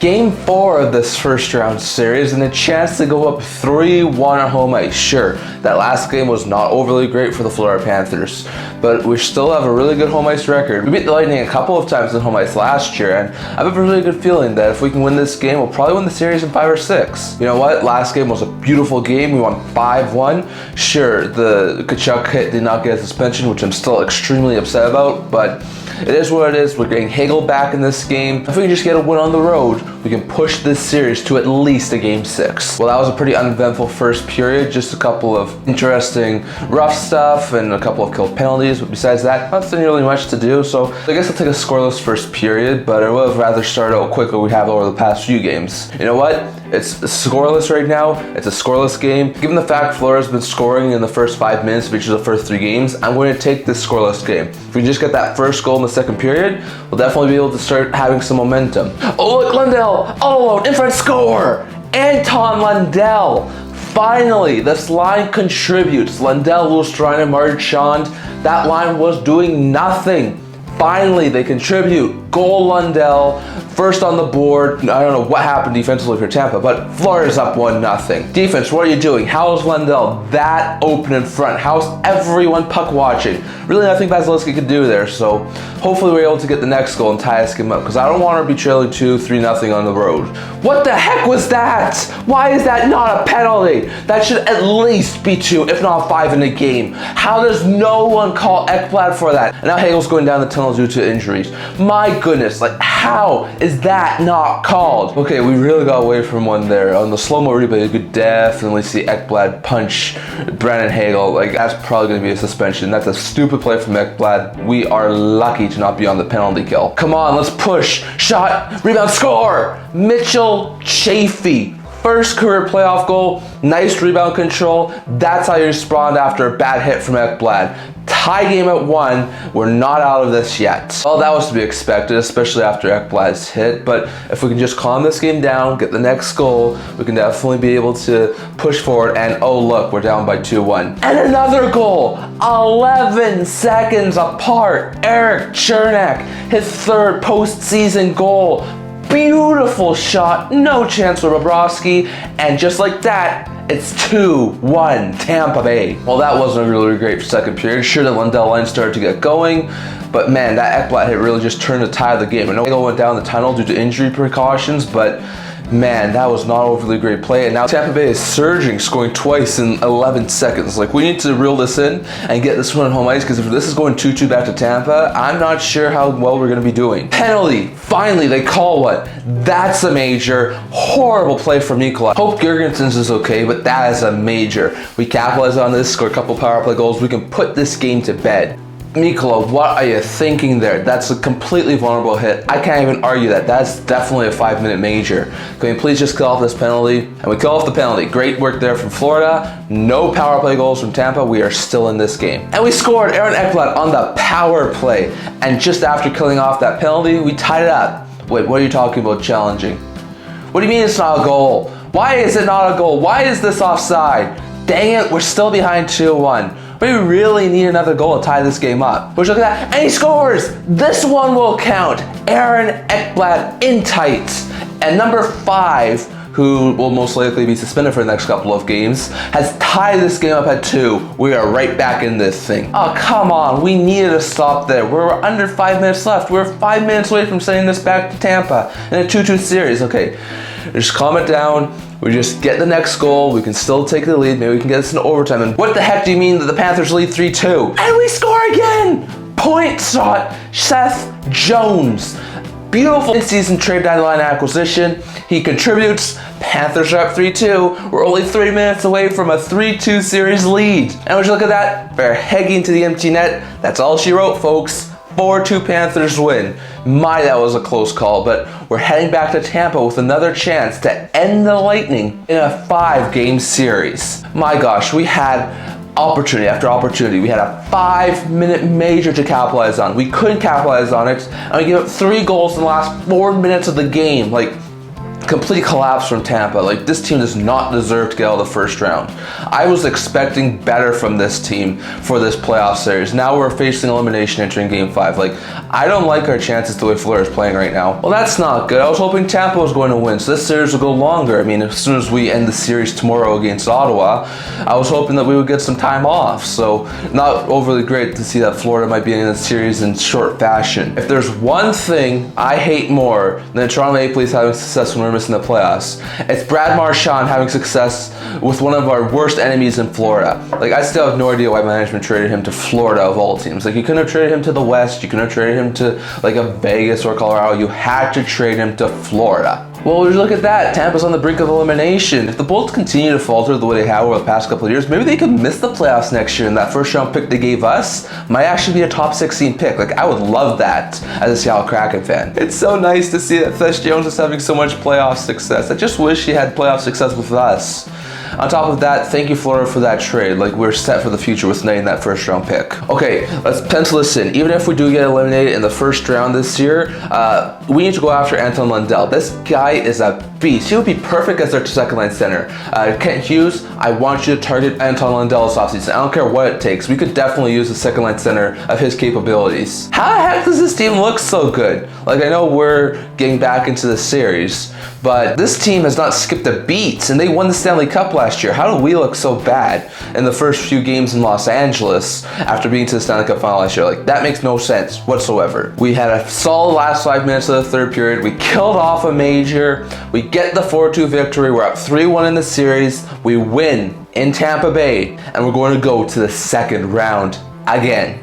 Game 4 of this first round series and a chance to go up 3-1 at home ice. Sure, that last game was not overly great for the Florida Panthers, but we still have a really good home ice record. We beat the Lightning a couple of times in home ice last year, and I have a really good feeling that if we can win this game, we'll probably win the series in 5 or 6. You know what? Last game was a beautiful game. We won 5-1. Sure, the Kachuk hit did not get a suspension, which I'm still extremely upset about, but it is what it is. We're getting Hagel back in this game. If we can just get a win on the road, we can push this series to at least a game 6. Well, that was a pretty uneventful first period. Just a couple of interesting rough stuff and a couple of killed penalties. But besides that, not really much to do. So I guess I'll take a scoreless first period, but I would have rather started out quicker we have over the past few games. You know what? It's scoreless right now. It's a scoreless game. Given the fact Florida's been scoring in the first 5 minutes of each of the first 3 games, I'm going to take this scoreless game. If we just get that first goal in the second period, we'll definitely be able to start having some momentum. Oh, look, Lundell! All alone, in front, score! Anton Lundell! Finally, this line contributes. Lundell, Lustrine, and Marchand. That line was doing nothing. Finally, they contribute. Goal Lundell, first on the board. I don't know what happened defensively for Tampa, but Florida's up 1-0. Defense, what are you doing? How's Lundell that open in front? How's everyone puck watching? Really nothing Vasilevsky could do there, so hopefully we're able to get the next goal and tie this game up, because I don't want to be trailing 2-3-0 on the road. What the heck was that? Why is that not a penalty? That should at least be 2, if not 5 in a game. How does no one call Ekblad for that? And now Hagel's going down the tunnel due to injuries. My goodness, like how is that not called? Okay, we really got away from one there. On the slow-mo replay, you could definitely see Ekblad punch Brandon Hagel. Like, that's probably going to be a suspension. That's a stupid play from Ekblad. We are lucky to not be on the penalty kill. Come on, let's push. Shot, rebound, score! Mitchell Chaffee. First career playoff goal, nice rebound control. That's how you respond after a bad hit from Ekblad. Tie game at 1. We're not out of this yet. Well, that was to be expected, especially after Ekblad's hit. But if we can just calm this game down, get the next goal, we can definitely be able to push forward. And oh look, we're down by 2-1. And another goal, 11 seconds apart. Eric Chernak, his 3rd postseason goal. Beautiful shot, no chance for Bobrovsky, and just like that, it's 2-1 Tampa Bay. Well, that wasn't a really great second period. Sure, the Lundell line started to get going, but man, that Ekblad hit really just turned the tide of the game. I know Hagel went down the tunnel due to injury precautions, but man, that was not overly great play. And now Tampa Bay is surging, scoring twice in 11 seconds. Like, we need to reel this in and get this one on home ice, because if this is going 2-2 back to Tampa, I'm not sure how well we're going to be doing. Penalty. Finally, they call one. That's a major. Horrible play from Nikola. Hope Girgensons is okay, but that is a major. We capitalize on this, score a couple power play goals. We can put this game to bed. Nikola, what are you thinking there? That's a completely vulnerable hit. I can't even argue that. That's definitely a 5-minute major. Can we please just kill off this penalty? And we kill off the penalty. Great work there from Florida. No power play goals from Tampa. We are still in this game. And we scored Aaron Ekblad on the power play. And just after killing off that penalty, we tied it up. Wait, what are you talking about challenging? What do you mean it's not a goal? Why is it not a goal? Why is this offside? Dang it, we're still behind 2-1. We really need another goal to tie this game up. But look at that, and he scores! This one will count. Aaron Ekblad in tights. And number 5, who will most likely be suspended for the next couple of games, has tied this game up at 2. We are right back in this thing. Oh, come on, we needed to stop there. We're under 5 minutes left. We're 5 minutes away from sending this back to Tampa in a 2-2 series. Okay, just calm it down. We just get the next goal. We can still take the lead. Maybe we can get this in overtime. And what the heck do you mean that the Panthers lead 3-2? And we score again! Point shot, Seth Jones. Beautiful in-season trade deadline acquisition. He contributes. Panthers are up 3-2. We're only 3 minutes away from a 3-2 series lead. And would you look at that? Verhaeghe to the empty net. That's all she wrote, folks. 4-2 Panthers win. My, that was a close call, but we're heading back to Tampa with another chance to end the Lightning in a 5-game series. My gosh, we had opportunity after opportunity. We had a 5-minute major to capitalize on. We couldn't capitalize on it, and we gave up 3 goals in the last 4 minutes of the game. Like, complete collapse from Tampa. Like, this team does not deserve to get out of the first round. I was expecting better from this team for this playoff series. Now we're facing elimination entering Game 5. Like, I don't like our chances the way Fleur is playing right now. Well, that's not good. I was hoping Tampa was going to win, so this series will go longer. I mean, as soon as we end the series tomorrow against Ottawa, I was hoping that we would get some time off. So, not overly great to see that Florida might be in the series in short fashion. If there's one thing I hate more than the Toronto Maple Leafs having success when we're missing the playoffs, it's Brad Marchand having success with one of our worst enemies in Florida. Like, I still have no idea why management traded him to Florida of all teams. Like, you couldn't have traded him to the West, you couldn't have traded him to like a Vegas or Colorado. You had to trade him to Florida. Well, look at that. Tampa's on the brink of elimination. If the Bolts continue to falter the way they have over the past couple of years, maybe they could miss the playoffs next year, and that first round pick they gave us might actually be a top 16 pick. Like, I would love that as a Seattle Kraken fan. It's so nice to see that Thess Jones is having so much playoff success. I just wish he had playoff success with us. On top of that, thank you, Florida, for that trade. Like, we're set for the future with netting that first round pick. Okay, let's pencil this in. Even if we do get eliminated in the first round this year, we need to go after Anton Lundell. This guy is a beast. He would be perfect as their second line center. Kent Hughes, I want you to target Anton Lundell this offseason. I don't care what it takes. We could definitely use a second line center of his capabilities. How the heck does this team look so good? Like, I know we're getting back into the series, but this team has not skipped a beat, and they won the Stanley Cup last year. How do we look so bad in the first few games in Los Angeles after being to the Stanley Cup final last year? Like, that makes no sense whatsoever. We had a solid last 5 minutes of the third period. We killed off a major. We get the 4-2 victory. We're up 3-1 in the series. We win in Tampa Bay, and we're going to go to the second round again.